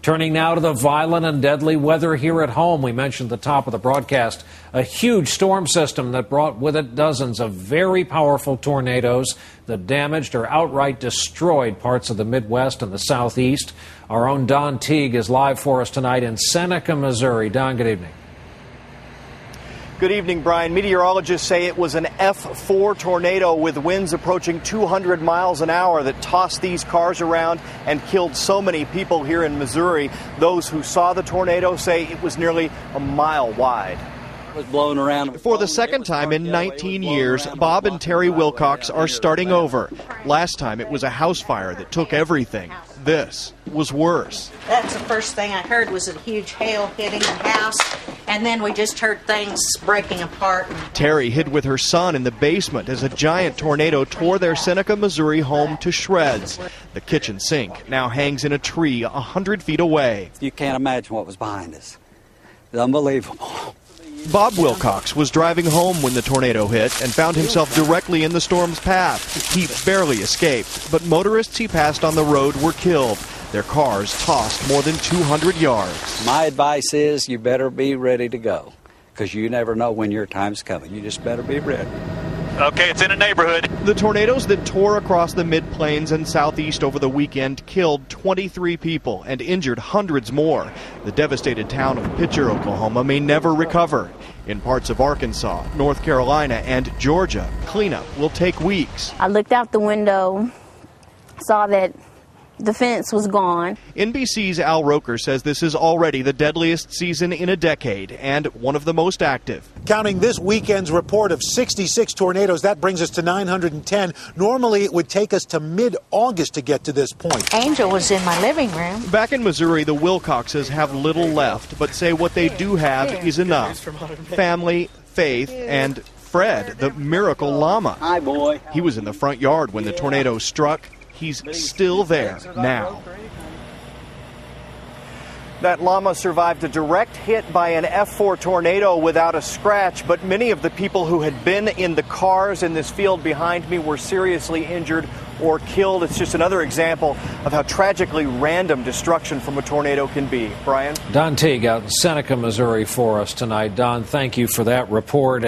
Turning now to the violent and deadly weather here at home. We mentioned at the top of the broadcast a huge storm system that brought with it dozens of very powerful tornadoes that damaged or outright destroyed parts of the Midwest and the Southeast. Our own Don Teague is live for us tonight in Seneca, Missouri. Don, good evening. Good evening, Brian. Meteorologists say it was an F4 tornado with winds approaching 200 miles an hour that tossed these cars around and killed so many people here in Missouri. Those who saw the tornado say it was nearly a mile wide. Was blown around. For the second time in 19 years, Bob and Terry Wilcox are starting over. Last time it was a house fire that took everything. This was worse. That's the first thing I heard was a huge hail hitting the house, and then we just heard things breaking apart. Terry hid with her son in the basement as a giant tornado tore their Seneca, Missouri home to shreds. The kitchen sink now hangs in a tree 100 feet away. You can't imagine what was behind us. It's unbelievable. Bob Wilcox was driving home when the tornado hit and found himself directly in the storm's path. He barely escaped, but motorists he passed on the road were killed. Their cars tossed more than 200 yards. My advice is you better be ready to go, because you never know when your time's coming. You just better be ready. Okay, it's in a neighborhood. The tornadoes that tore across the mid-plains and southeast over the weekend killed 23 people and injured hundreds more. The devastated town of Pitcher, Oklahoma may never recover. In parts of Arkansas, North Carolina, and Georgia, cleanup will take weeks. I looked out the window, saw that the fence was gone. NBC's Al Roker says this is already the deadliest season in a decade and one of the most active. Counting this weekend's report of 66 tornadoes, that brings us to 910. Normally, it would take us to mid-August to get to this point. Angel was in my living room. Back in Missouri, the Wilcoxes have little left, but say what they do have is enough. Family, faith, and Fred, the miracle llama. Hi, boy. He was in the front yard when the tornado struck. He's still there now. That llama survived a direct hit by an F4 tornado without a scratch, but many of the people who had been in the cars in this field behind me were seriously injured or killed. It's just another example of how tragically random destruction from a tornado can be. Brian? Don Teague out in Seneca, Missouri for us tonight. Don, thank you for that report.